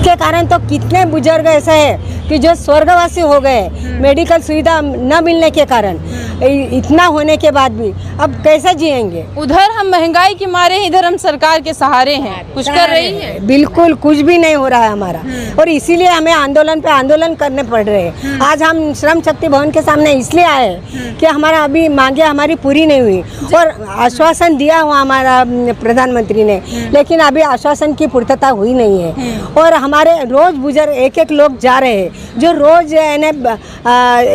इसके कारण तो कितने बुजुर्ग ऐसे हैं कि जो स्वर्गवासी हो गए मेडिकल सुविधा न मिलने के कारण। इतना होने के बाद भी अब कैसे जिएंगे? उधर हम महंगाई के मारे हैं, इधर हम सरकार के सहारे हैं। कुछ कर रही है? बिल्कुल कुछ भी नहीं हो रहा है हमारा, और इसीलिए हमें आंदोलन पे आंदोलन करने पड़ रहे हैं। आज हम श्रम शक्ति भवन के सामने इसलिए आए कि हमारा अभी मांगे हमारी पूरी नहीं हुई, और आश्वासन दिया हुआ हमारा प्रधानमंत्री ने, लेकिन अभी आश्वासन की पूर्तता हुई नहीं है। और हमारे रोज बुजुर्ग एक एक जा रहे हैं, जो रोज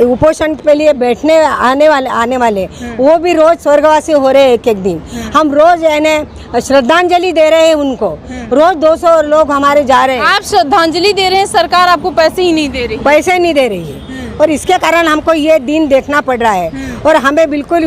उपोषण के लिए बैठने आने वाले वो भी रोज स्वर्गवासी हो रहे हैं। एक एक दिन हम रोज श्रद्धांजलि दे रहे हैं उनको, रोज 200 लोग हमारे जा रहे हैं। आप श्रद्धांजलि दे रहे हैं, सरकार आपको पैसे ही नहीं दे रही। पैसे नहीं दे रही है, और इसके कारण हमको ये दिन देखना पड़ रहा है। और हमें बिल्कुल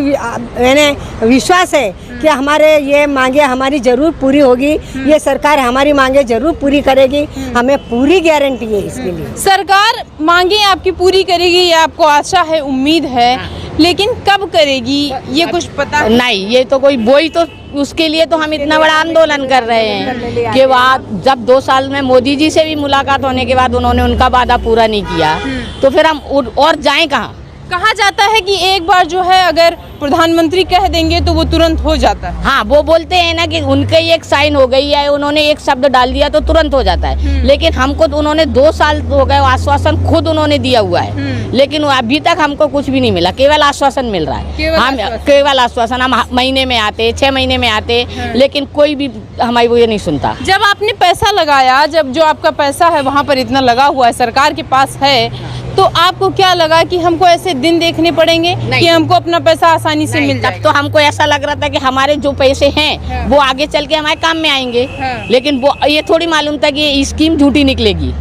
विश्वास है कि हमारे ये मांगे हमारी जरूर पूरी होगी। ये सरकार हमारी मांगे जरूर पूरी करेगी, हमें पूरी गारंटी है इसके लिए। सरकार मांगे आपकी पूरी करेगी, ये आपको आशा है, उम्मीद है, लेकिन कब करेगी ये कुछ पता नहीं। ये तो कोई वही तो उसके लिए तो हम इतना बड़ा आंदोलन कर रहे हैं कि बाद जब 2 साल में मोदी जी से भी मुलाकात होने के बाद उन्होंने उनका वादा पूरा नहीं किया, तो फिर हम और जाएं कहाँ? कहा जाता है कि एक बार जो है अगर प्रधानमंत्री कह देंगे तो वो तुरंत हो जाता है। हाँ, वो बोलते हैं ना कि उनके एक साइन हो गई है, उन्होंने एक शब्द डाल दिया तो तुरंत हो जाता है। लेकिन हमको तो उन्होंने 2 साल हो गए, आश्वासन खुद उन्होंने दिया हुआ है, लेकिन अभी तक हमको कुछ भी नहीं मिला, केवल आश्वासन मिल रहा है। हम केवल आश्वासन, हम महीने में आते, 6 महीने में आते, लेकिन कोई भी हमारी वो ये नहीं सुनता। जब आपने पैसा लगाया, जब जो आपका पैसा है वहाँ पर इतना लगा हुआ है, सरकार के पास है, तो आपको क्या लगा कि हमको ऐसे दिन देखने पड़ेंगे कि हमको अपना पैसा आसानी से मिल जाए? तब तो हमको ऐसा लग रहा था कि हमारे जो पैसे हैं वो आगे चल के हमारे काम में आएंगे, लेकिन वो ये थोड़ी मालूम था कि ये स्कीम झूठी निकलेगी,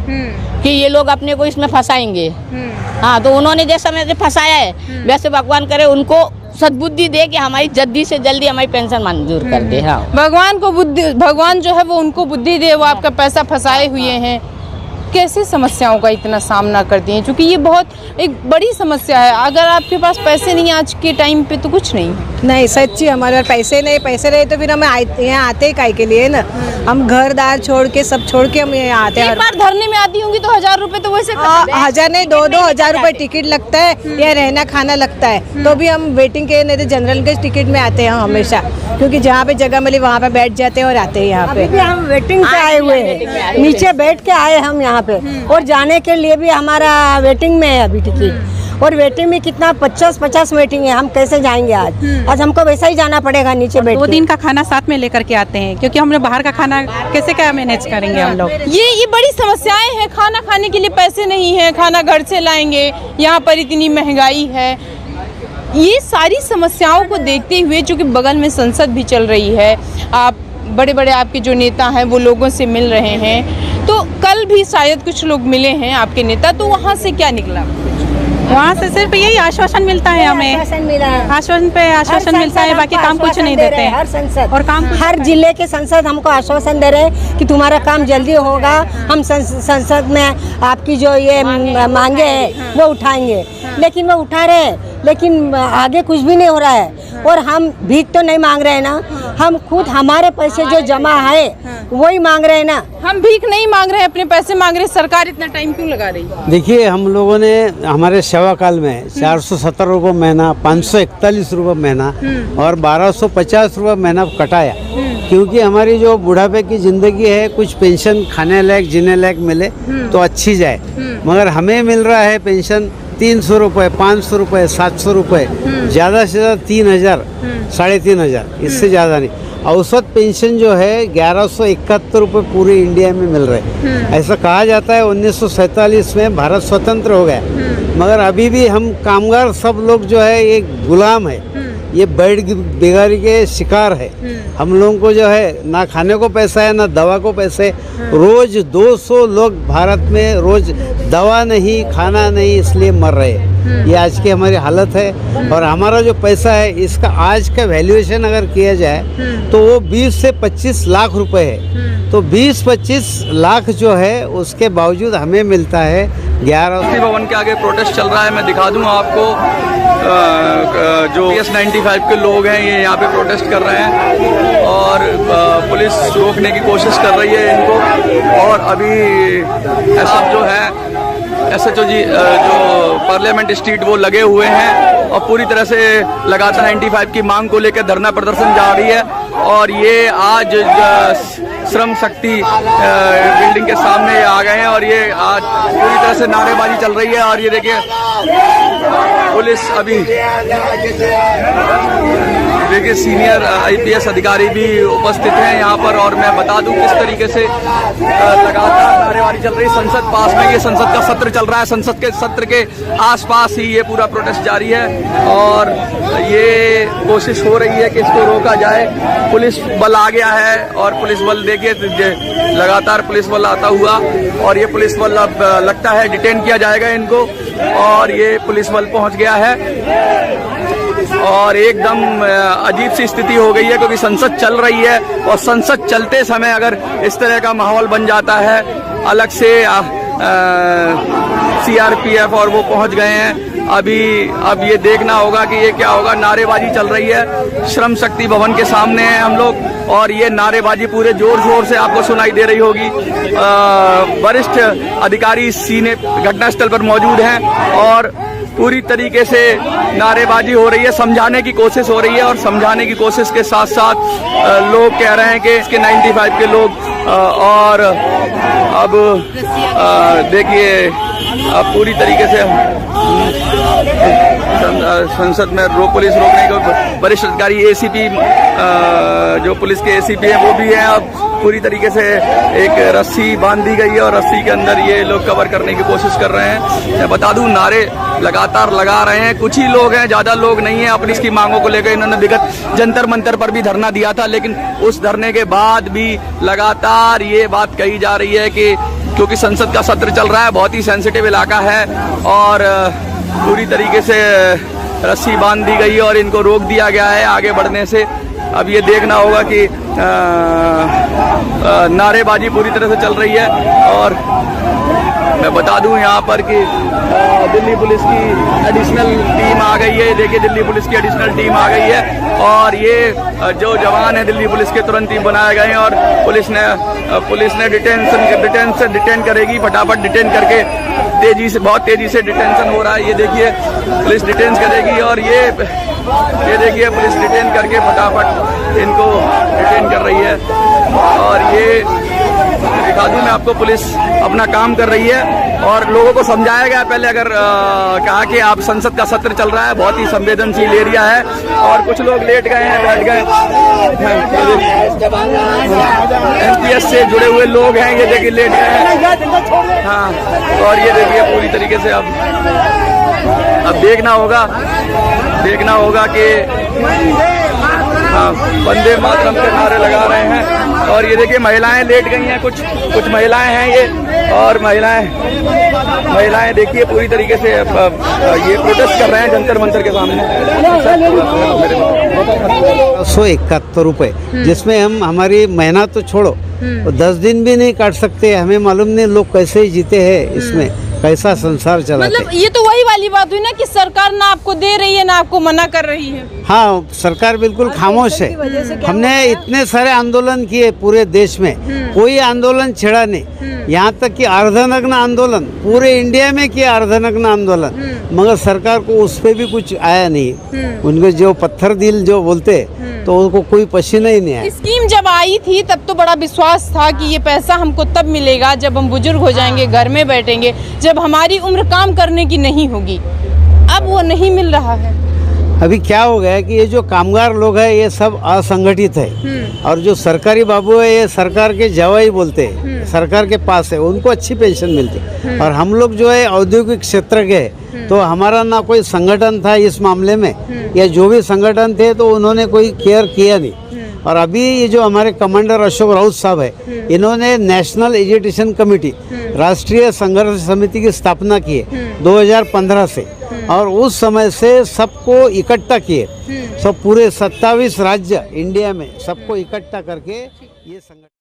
कि ये लोग अपने को इसमें फंसाएंगे। हाँ, तो उन्होंने जैसा मेरे फंसाया है वैसे भगवान करे उनको सद्बुद्धि दे कि हमारी जल्दी से जल्दी हमारी पेंशन मंजूर कर दे। हाँ, भगवान जो है वो उनको बुद्धि दे, वो आपका पैसा फंसाए हुए हैं। कैसे समस्याओं का इतना सामना करती हैं, क्योंकि ये बहुत एक बड़ी समस्या है। अगर आपके पास पैसे नहीं आज के टाइम पे तो कुछ नहीं सच्ची हमारे पास पैसे रहे तो फिर हम यहाँ आते ही काहे के लिए ना। हम घर दार छोड़ के सब छोड़ के हम यहाँ आते हैं। एक बार धरने में आती होंगी तो 1000 रुपए तो वैसे 1000 नहीं 2-2 हजार रुपए टिकट लगता है, या रहना खाना लगता है, तो भी हम वेटिंग के नहीं तो जनरल के टिकट में आते हैं हमेशा, क्योंकि जहाँ पे जगह मिली वहाँ पे बैठ जाते हैं और आते हैं यहाँ पे। हम वेटिंग पे आए हुए हैं, नीचे बैठ के आए हम यहाँ पे, और जाने के लिए भी हमारा वेटिंग में है अभी टिकट। और वेटिंग में कितना 50 वेटिंग है, हम कैसे जाएंगे आज हमको वैसा ही जाना पड़ेगा नीचे बैठ। 2 दिन का खाना साथ में लेकर के आते हैं, क्योंकि हम लोग बाहर का खाना कैसे क्या मैनेज करेंगे हम लोग। ये बड़ी समस्याएं हैं। खाना खाने के लिए पैसे नहीं है, खाना घर से लाएंगे, यहाँ पर इतनी महंगाई है। ये सारी समस्याओं को देखते हुए, चूँकि बगल में संसद भी चल रही है, आप बड़े बड़े आपके जो नेता हैं वो लोगों से मिल रहे हैं, तो कल भी शायद कुछ लोग मिले हैं आपके नेता, तो वहाँ से क्या निकला? वहाँ से सिर्फ यही आश्वासन मिलता है हमें, आश्वासन पे आश्वासन मिलता है, बाकी काम कुछ नहीं देते हैं। हर संसद और काम हर जिले के संसद हमको आश्वासन दे रहे हैं कि तुम्हारा काम जल्दी होगा, हम संसद में आपकी जो ये मांगे हैं वो उठाएंगे। लेकिन वो उठा रहे हैं, लेकिन आगे कुछ भी नहीं हो रहा है। और हम भीख तो नहीं मांग रहे हैं ना, हम खुद हमारे पैसे जो जमा है वही मांग रहे हैं ना। हम भीख नहीं मांग रहे हैं, अपने पैसे मांग रहे हैं। सरकार इतना टाइम क्यों लगा रही है? देखिए, हम लोगों ने हमारे सेवा काल में 470 रुपये महीना, 541 रुपये महीना और 1250 रुपये महीना कटाया, क्योंकि हमारी जो बुढ़ापे की जिंदगी है कुछ पेंशन खाने लायक जीने लायक मिले तो अच्छी जाए। मगर हमें मिल रहा है पेंशन 300 रुपये, 500 रुपये, 700 रुपये, ज़्यादा से ज़्यादा 3000, 3500, इससे ज़्यादा नहीं। औसत पेंशन जो है 1171 रुपये पूरे इंडिया में मिल रहे हैं। ऐसा कहा जाता है 1947 में भारत स्वतंत्र हो गया, मगर अभी भी हम कामगार सब लोग जो है एक गुलाम है, ये बेगारी के शिकार है। हम लोगों को जो है ना खाने को पैसा है ना दवा को पैसे। रोज 200 लोग भारत में रोज दवा नहीं खाना नहीं इसलिए मर रहे हैं। ये आज की हमारी हालत है। और हमारा जो पैसा है इसका आज का वैल्यूएशन अगर किया जाए तो वो 20 से 25 लाख रुपए है। तो 20-25 लाख जो है उसके बावजूद हमें मिलता है 11। भवन के आगे प्रोटेस्ट चल रहा है, मैं दिखा दूंगा आपको। जो PS95 के लोग हैं ये यहाँ पे प्रोटेस्ट कर रहे हैं और पुलिस रोकने की कोशिश कर रही है इनको। और अभी ऐसा जो है SHO जी जो पार्लियामेंट स्ट्रीट वो लगे हुए हैं और पूरी तरह से लगातार 95 की मांग को लेकर धरना प्रदर्शन जारी है। और ये आज श्रम शक्ति बिल्डिंग के सामने आ गए हैं और ये आज पूरी तरह से नारेबाजी चल रही है। और ये देखिए पुलिस अभी देखिए सीनियर IPS अधिकारी भी उपस्थित हैं यहाँ पर। और मैं बता दूं किस तरीके से लगातार नारेबाजी चल रही है। संसद पास में ये संसद का सत्र चल रहा है, संसद के सत्र के आसपास ही ये पूरा प्रोटेस्ट जारी है और ये कोशिश हो रही है कि इसको रोका जाए। पुलिस बल आ गया है और पुलिस बल देखिए लगातार पुलिस बल आता हुआ और ये पुलिस बल अब लगता है डिटेन किया जाएगा इनको। और ये पुलिस बल पहुंच गया है और एकदम अजीब सी स्थिति हो गई है क्योंकि संसद चल रही है और संसद चलते समय अगर इस तरह का माहौल बन जाता है, अलग से CRPF और वो पहुंच गए हैं। अब ये देखना होगा कि ये क्या होगा। नारेबाजी चल रही है, श्रम शक्ति भवन के सामने हैं हम लोग और ये नारेबाजी पूरे जोर शोर से आपको सुनाई दे रही होगी। वरिष्ठ अधिकारी सीने घटनास्थल पर मौजूद हैं और पूरी तरीके से नारेबाजी हो रही है, समझाने की कोशिश हो रही है। और समझाने की कोशिश के साथ साथ लोग कह रहे हैं कि इसके 95 के लोग और अब देखिए पूरी तरीके से संसद में पुलिस रोकने के वरिष्ठ अधिकारी ACP जो पुलिस के ACP हैं वो भी हैं। अब पूरी तरीके से एक रस्सी बांध दी गई है और रस्सी के अंदर ये लोग कवर करने की कोशिश कर रहे हैं। मैं बता दूं नारे लगातार लगा रहे हैं, कुछ ही लोग हैं, ज्यादा लोग नहीं हैं। अपनी इसकी मांगों को लेकर इन्होंने विगत जंतर मंतर पर भी धरना दिया था, लेकिन उस धरने के बाद भी लगातार ये बात कही जा रही है कि क्योंकि संसद का सत्र चल रहा है, बहुत ही सेंसिटिव इलाका है और पूरी तरीके से रस्सी बांध दी गई और इनको रोक दिया गया है आगे बढ़ने से। अब ये देखना होगा कि नारेबाजी पूरी तरह से चल रही है। और मैं बता दूं यहाँ पर कि दिल्ली पुलिस की एडिशनल टीम आ गई है। देखिए दिल्ली पुलिस की एडिशनल टीम आ गई है और ये जो जवान है दिल्ली पुलिस के तुरंत ही बनाए गए हैं और पुलिस ने डिटेन करेगी, फटाफट डिटेन करके बहुत तेजी से डिटेंशन हो रहा है। ये देखिए पुलिस डिटेन करेगी और ये देखिए पुलिस डिटेन करके फटाफट इनको डिटेन कर रही है। और ये दिखा दूं मैं आपको, पुलिस अपना काम कर रही है और लोगों को समझाया गया पहले। अगर कहा कि आप संसद का सत्र चल रहा है, बहुत ही संवेदनशील एरिया है और कुछ लोग लेट गए हैं, बैठ गए। MPS से जुड़े हुए लोग हैं, ये देखिए लेट गए हैं। हाँ, और ये देखिए पूरी तरीके से अब देखना होगा कि वंदे मातरम के नारे लगा रहे हैं। और ये देखिए महिलाएं लेट गई हैं, कुछ महिलाएं हैं ये और महिलाएं देखिए पूरी तरीके से ये प्रोटेस्ट कर रहे हैं जंतर मंतर के सामने। 171 रुपए, जिसमें हम हमारी मेहनत तो छोड़ो 10 दिन भी नहीं काट सकते। हमें मालूम नहीं लोग कैसे जीते हैं, इसमें कैसा संसार चलाते। मतलब ये तो वही वाली बात हुई ना कि सरकार ना आपको दे रही है ना आपको मना कर रही है। हाँ, सरकार बिल्कुल खामोश है। हमने इतने सारे आंदोलन किए पूरे देश में, कोई आंदोलन छिड़ा नहीं। यहाँ तक कि अर्धनग्न आंदोलन पूरे इंडिया में किया, अर्धनग्न आंदोलन, मगर सरकार को उस पर भी कुछ आया नहीं। उनको जो पत्थर दिल जो बोलते तो उनको कोई पसीना ही नहीं आया। स्कीम जब आई थी तब तो बड़ा विश्वास था कि ये पैसा हमको तब मिलेगा जब हम बुजुर्ग हो जाएंगे, घर में बैठेंगे, जब हमारी उम्र काम करने की नहीं होगी। अब वो नहीं मिल रहा है। अभी क्या हो गया है कि ये जो कामगार लोग हैं ये सब असंगठित है और जो सरकारी बाबू है ये सरकार के जवाई बोलते हैं, सरकार के पास है, उनको अच्छी पेंशन मिलती है। और हम लोग जो है औद्योगिक क्षेत्र के, तो हमारा ना कोई संगठन था इस मामले में, या जो भी संगठन थे तो उन्होंने कोई केयर किया नहीं। और अभी ये जो हमारे कमांडर अशोक राउत साहब है, इन्होंने नेशनल एजुकेशन कमेटी, राष्ट्रीय संघर्ष समिति की स्थापना की है 2015 से, और उस समय से सबको इकट्ठा किए, सब पूरे 27 राज्य इंडिया में सबको इकट्ठा करके ये संगठन